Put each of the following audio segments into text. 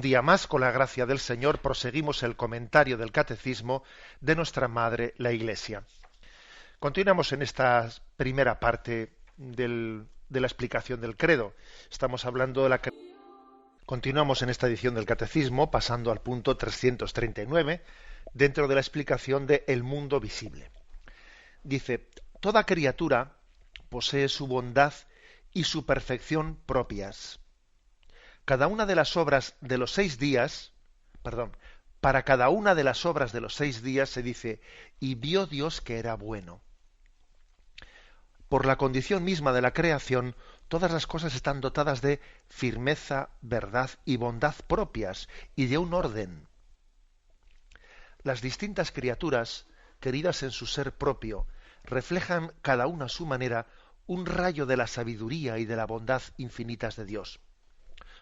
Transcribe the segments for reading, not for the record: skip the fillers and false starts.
día más, con la gracia del Señor, proseguimos el comentario del Catecismo de nuestra Madre, la Iglesia. Continuamos en esta primera parte de la explicación del credo. Estamos hablando de la... Continuamos en esta edición del Catecismo, pasando al punto 339, dentro de la explicación de el mundo visible. Dice, toda criatura posee su bondad y su perfección propias. Cada una de las obras de los 6 días, para cada una de las obras de los 6 días se dice, y vio Dios que era bueno. Por la condición misma de la creación, todas las cosas están dotadas de firmeza, verdad y bondad propias, y de un orden. Las distintas criaturas, queridas en su ser propio, reflejan cada una a su manera un rayo de la sabiduría y de la bondad infinitas de Dios.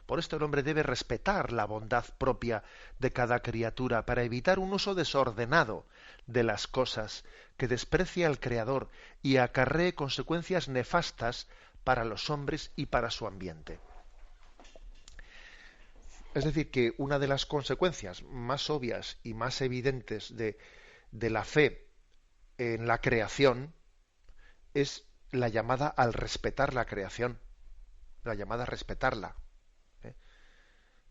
Por esto el hombre debe respetar la bondad propia de cada criatura para evitar un uso desordenado de las cosas que desprecie al Creador y acarree consecuencias nefastas para los hombres y para su ambiente. Es decir, que una de las consecuencias más obvias y más evidentes de la fe en la creación es la llamada al respetar la creación, la llamada a respetarla.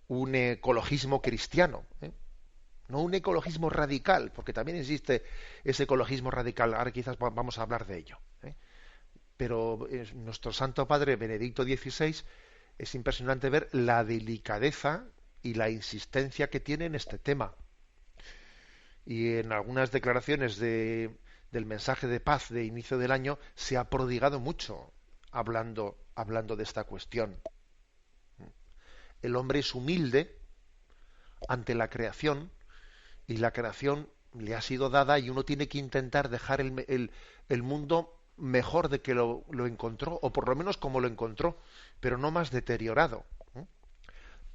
Un ecologismo cristiano, no un ecologismo radical, porque también existe ese ecologismo radical, ahora quizás vamos a hablar de ello. Pero nuestro Santo Padre Benedicto XVI es impresionante ver la delicadeza y la insistencia que tiene en este tema. Y en algunas declaraciones del mensaje de paz de inicio del año se ha prodigado mucho hablando de esta cuestión. El hombre es humilde ante la creación y la creación le ha sido dada y uno tiene que intentar dejar el mundo mejor de que lo encontró, o por lo menos como lo encontró, pero no más deteriorado.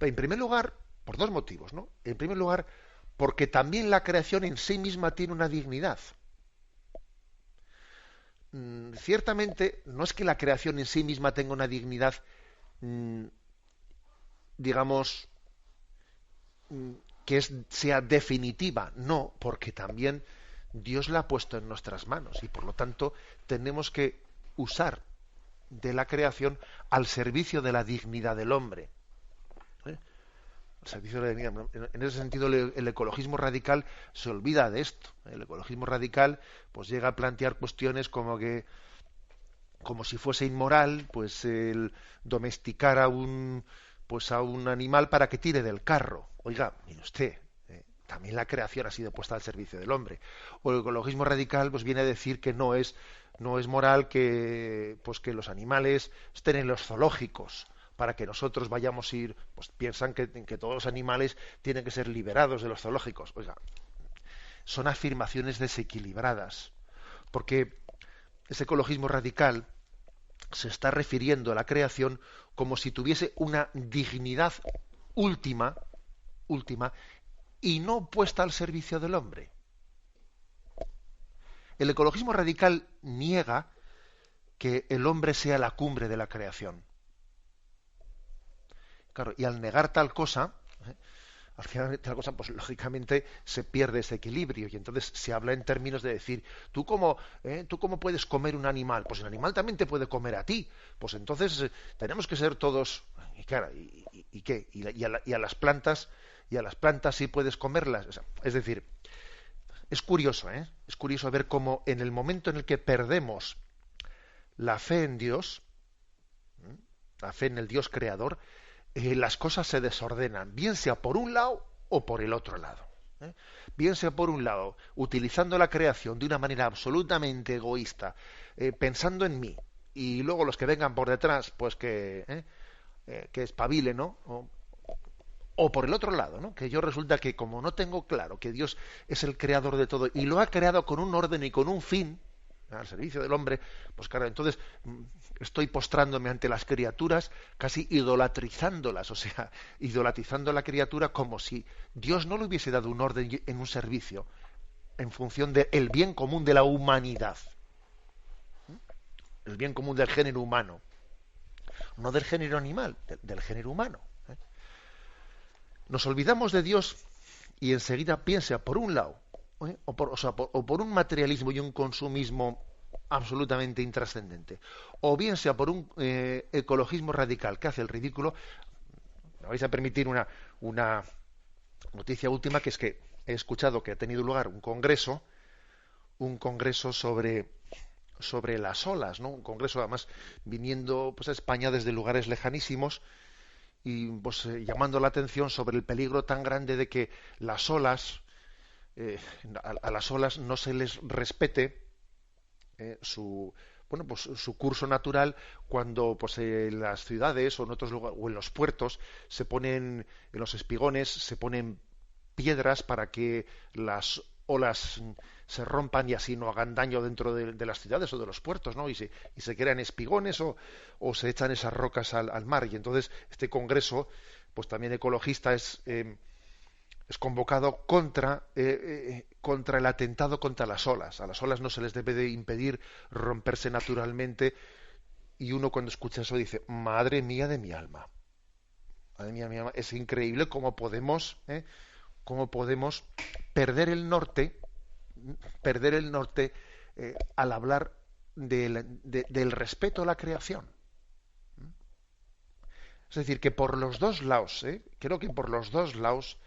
En primer lugar, por 2 motivos, ¿no? En primer lugar, porque también la creación en sí misma tiene una dignidad. Ciertamente, no es que la creación en sí misma tenga una dignidad, digamos, que sea definitiva, no, porque también Dios la ha puesto en nuestras manos y por lo tanto tenemos que usar de la creación al servicio de la dignidad del hombre. Al servicio de la dignidad. En ese sentido el ecologismo radical se olvida de esto. El ecologismo radical pues llega a plantear cuestiones como si fuese inmoral pues el domesticar a un animal para que tire del carro. Oiga, mire usted, también la creación ha sido puesta al servicio del hombre. O el ecologismo radical pues viene a decir que no es moral que los animales estén en los zoológicos para que nosotros vayamos a ir, pues piensan que todos los animales tienen que ser liberados de los zoológicos. Oiga, son afirmaciones desequilibradas, porque ese ecologismo radical se está refiriendo a la creación como si tuviese una dignidad última y no puesta al servicio del hombre. El ecologismo radical niega que el hombre sea la cumbre de la creación. Claro, y al negar tal cosa, pues lógicamente se pierde ese equilibrio y entonces se habla en términos de decir, ¿tú cómo puedes comer un animal? Pues el animal también te puede comer a ti. Pues entonces tenemos que ser todos, y claro, ¿y qué? Y a las plantas sí puedes comerlas. O sea, es decir, es curioso, es curioso ver cómo en el momento en el que perdemos la fe en Dios, la fe en el Dios creador, las cosas se desordenan, bien sea por un lado o por el otro lado. Bien sea por un lado, utilizando la creación de una manera absolutamente egoísta, pensando en mí, y luego los que vengan por detrás, pues que espabilen, ¿no? O por el otro lado, ¿no? Que yo resulta que como no tengo claro que Dios es el creador de todo y lo ha creado con un orden y con un fin, al servicio del hombre, pues claro, entonces estoy postrándome ante las criaturas, casi idolatrizándolas, o sea, idolatrizando a la criatura como si Dios no le hubiese dado un orden en un servicio en función del bien común de la humanidad, el bien común del género humano, no del género animal, del género humano. Nos olvidamos de Dios y enseguida piensa por un lado, o por un materialismo y un consumismo absolutamente intrascendente, o bien sea por un ecologismo radical que hace el ridículo. Me vais a permitir una noticia última, que es que he escuchado que ha tenido lugar un congreso sobre las olas, ¿no? Un congreso además viniendo pues a España desde lugares lejanísimos y pues llamando la atención sobre el peligro tan grande de que las olas a las olas no se les respete su pues su curso natural cuando pues en las ciudades o en otros lugares o en los puertos se ponen en los espigones se ponen piedras para que las olas se rompan y así no hagan daño dentro de las ciudades o de los puertos, ¿no? Y se crean espigones o se echan esas rocas al mar. Y entonces este congreso, pues también ecologista, es convocado contra el atentado contra las olas. A las olas no se les debe de impedir romperse naturalmente, y uno cuando escucha eso dice, madre mía de mi alma. Madre mía de mi alma, es increíble cómo podemos perder el norte, al hablar del respeto a la creación. Es decir, que por los dos lados, creo que por los dos lados,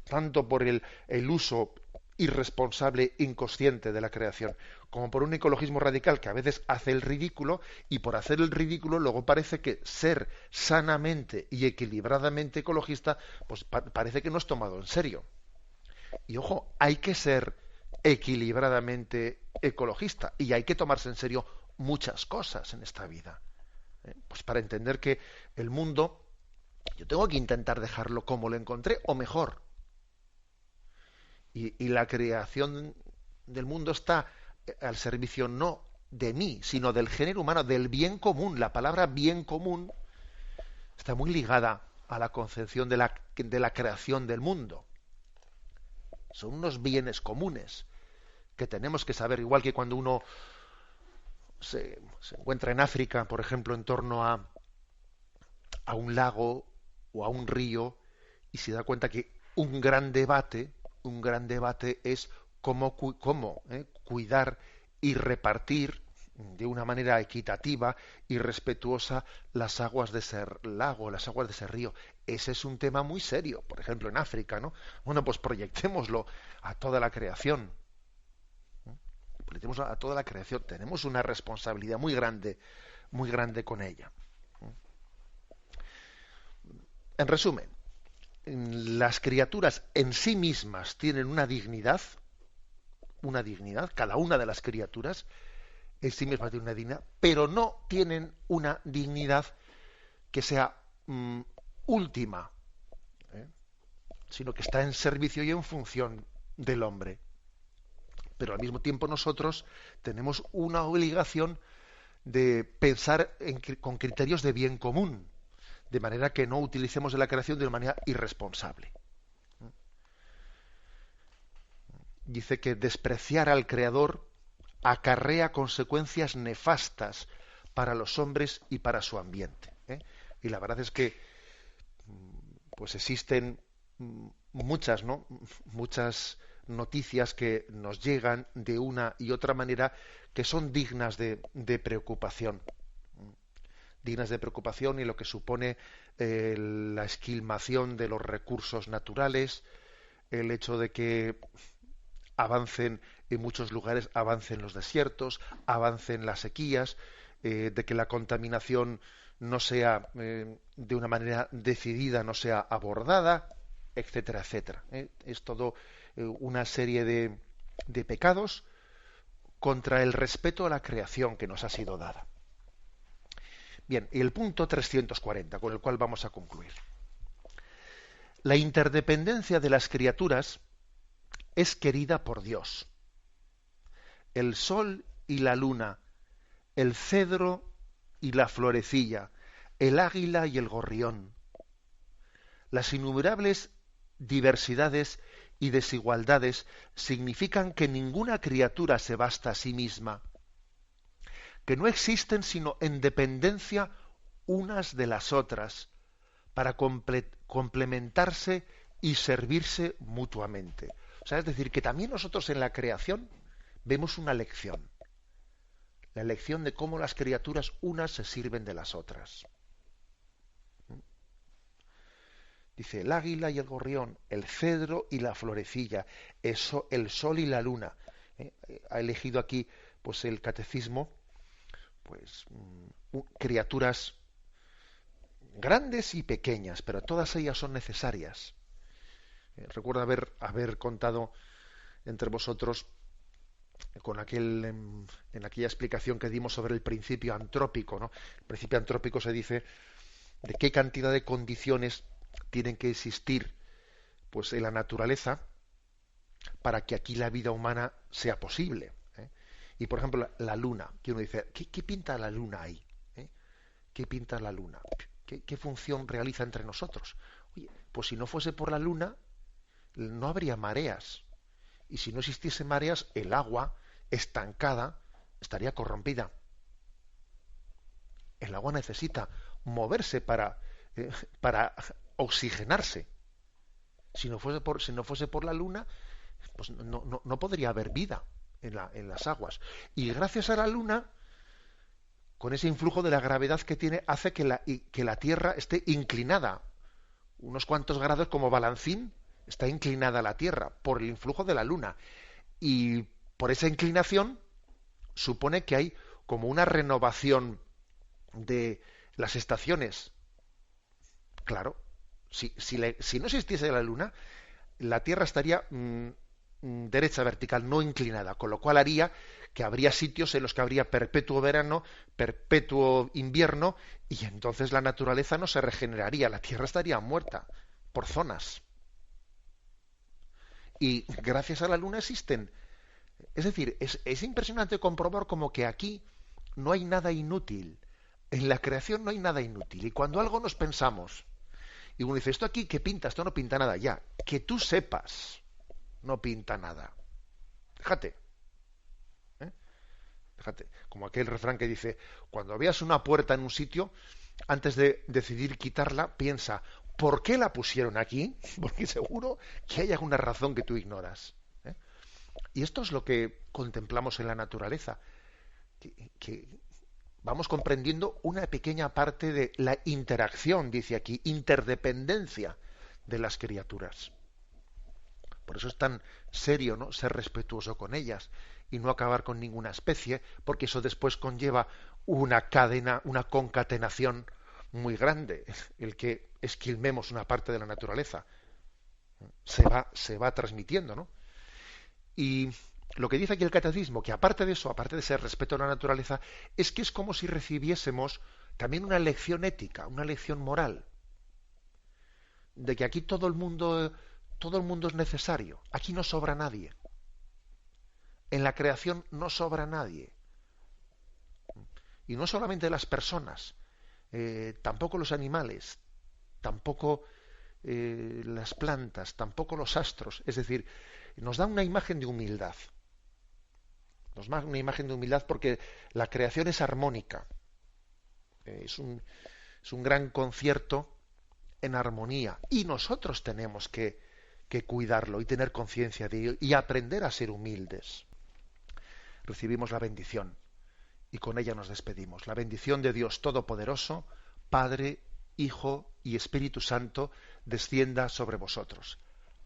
tanto por el uso irresponsable, inconsciente de la creación, como por un ecologismo radical que a veces hace el ridículo, y por hacer el ridículo luego parece que ser sanamente y equilibradamente ecologista, pues parece que no es tomado en serio. Y ojo, hay que ser equilibradamente ecologista y hay que tomarse en serio muchas cosas en esta vida. Pues para entender que el mundo, yo tengo que intentar dejarlo como lo encontré o mejor. Y la creación del mundo está al servicio no de mí, sino del género humano, del bien común. La palabra bien común está muy ligada a la concepción de la creación del mundo. Son unos bienes comunes que tenemos que saber, igual que cuando uno se encuentra en África, por ejemplo, en torno a un lago o a un río, y se da cuenta que un gran debate es cómo cuidar y repartir de una manera equitativa y respetuosa las aguas de ese lago, las aguas de ese río. Ese es un tema muy serio, por ejemplo, en África, ¿no? Bueno, pues proyectémoslo a toda la creación. Proyectémoslo a toda la creación. Tenemos una responsabilidad muy grande con ella. En resumen, las criaturas en sí mismas tienen una dignidad, cada una de las criaturas en sí mismas tiene una dignidad, pero no tienen una dignidad que sea última, sino que está en servicio y en función del hombre. Pero al mismo tiempo nosotros tenemos una obligación de pensar con criterios de bien común, de manera que no utilicemos la creación de una manera irresponsable. Dice que despreciar al Creador acarrea consecuencias nefastas para los hombres y para su ambiente. Y la verdad es que pues existen muchas noticias que nos llegan de una y otra manera que son dignas de preocupación. Dignas de preocupación, y lo que supone la esquilmación de los recursos naturales, el hecho de que avancen en muchos lugares, avancen los desiertos, avancen las sequías, de que la contaminación no sea de una manera decidida, no sea abordada, etcétera, etcétera. Es todo una serie de pecados contra el respeto a la creación que nos ha sido dada. Bien, y el punto 340, con el cual vamos a concluir. La interdependencia de las criaturas es querida por Dios. El sol y la luna, el cedro y la florecilla, el águila y el gorrión, las innumerables diversidades y desigualdades significan que ninguna criatura se basta a sí misma, que no existen sino en dependencia unas de las otras, para complementarse y servirse mutuamente. O sea, es decir, que también nosotros en la creación vemos una lección. La lección de cómo las criaturas unas se sirven de las otras. Dice, el águila y el gorrión, el cedro y la florecilla, eso, el sol y la luna. Ha elegido aquí pues el catecismo, pues criaturas grandes y pequeñas, pero todas ellas son necesarias. Recuerdo haber contado entre vosotros con en aquella explicación que dimos sobre el principio antrópico, ¿no? El principio antrópico se dice de qué cantidad de condiciones tienen que existir pues en la naturaleza para que aquí la vida humana sea posible. Y por ejemplo la luna, que uno dice, ¿qué pinta la luna ahí? ¿Qué pinta la luna? ¿Qué función realiza entre nosotros? Oye, pues si no fuese por la luna, no habría mareas. Y si no existiese mareas, el agua estancada estaría corrompida. El agua necesita moverse para oxigenarse. Si no fuese por la luna, pues no podría haber vida en las aguas. Y gracias a la luna, con ese influjo de la gravedad que tiene, hace que la Tierra esté inclinada. Unos cuantos grados como balancín, está inclinada la Tierra por el influjo de la luna. Y por esa inclinación supone que hay como una renovación de las estaciones. Claro, si no existiese la luna, la Tierra estaría derecha, vertical, no inclinada, con lo cual haría que habría sitios en los que habría perpetuo verano, perpetuo invierno, y entonces la naturaleza no se regeneraría, la Tierra estaría muerta por zonas. Y gracias a la luna existen. Es decir, es impresionante comprobar como que aquí no hay nada inútil. En la creación no hay nada inútil. Y cuando algo nos pensamos, y uno dice, esto aquí, ¿qué pinta? Esto no pinta nada. Ya, que tú sepas, no pinta nada. Fíjate. Fíjate, como aquel refrán que dice, cuando veas una puerta en un sitio, antes de decidir quitarla, piensa, ¿por qué la pusieron aquí? Porque seguro que hay alguna razón que tú ignoras. Y esto es lo que contemplamos en la naturaleza, que vamos comprendiendo una pequeña parte de la interacción, dice aquí, interdependencia de las criaturas. Por eso es tan serio, ¿no?, ser respetuoso con ellas y no acabar con ninguna especie, porque eso después conlleva una cadena, una concatenación muy grande, el que esquilmemos una parte de la naturaleza. Se va transmitiendo, ¿no? Y lo que dice aquí el catecismo, que aparte de eso, aparte de ese respeto a la naturaleza, es que es como si recibiésemos también una lección ética, una lección moral, de que aquí todo el mundo es necesario, aquí no sobra nadie. En la creación no sobra nadie. Y no solamente las personas, tampoco los animales, tampoco las plantas, tampoco los astros. Es decir, nos da una imagen de humildad. Nos da una imagen de humildad porque la creación es armónica. Es un gran concierto en armonía. Y nosotros tenemos que cuidarlo y tener conciencia de ello y aprender a ser humildes. Recibimos la bendición y con ella nos despedimos. La bendición de Dios Todopoderoso, Padre, Hijo y Espíritu Santo, descienda sobre vosotros.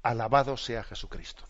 Alabado sea Jesucristo.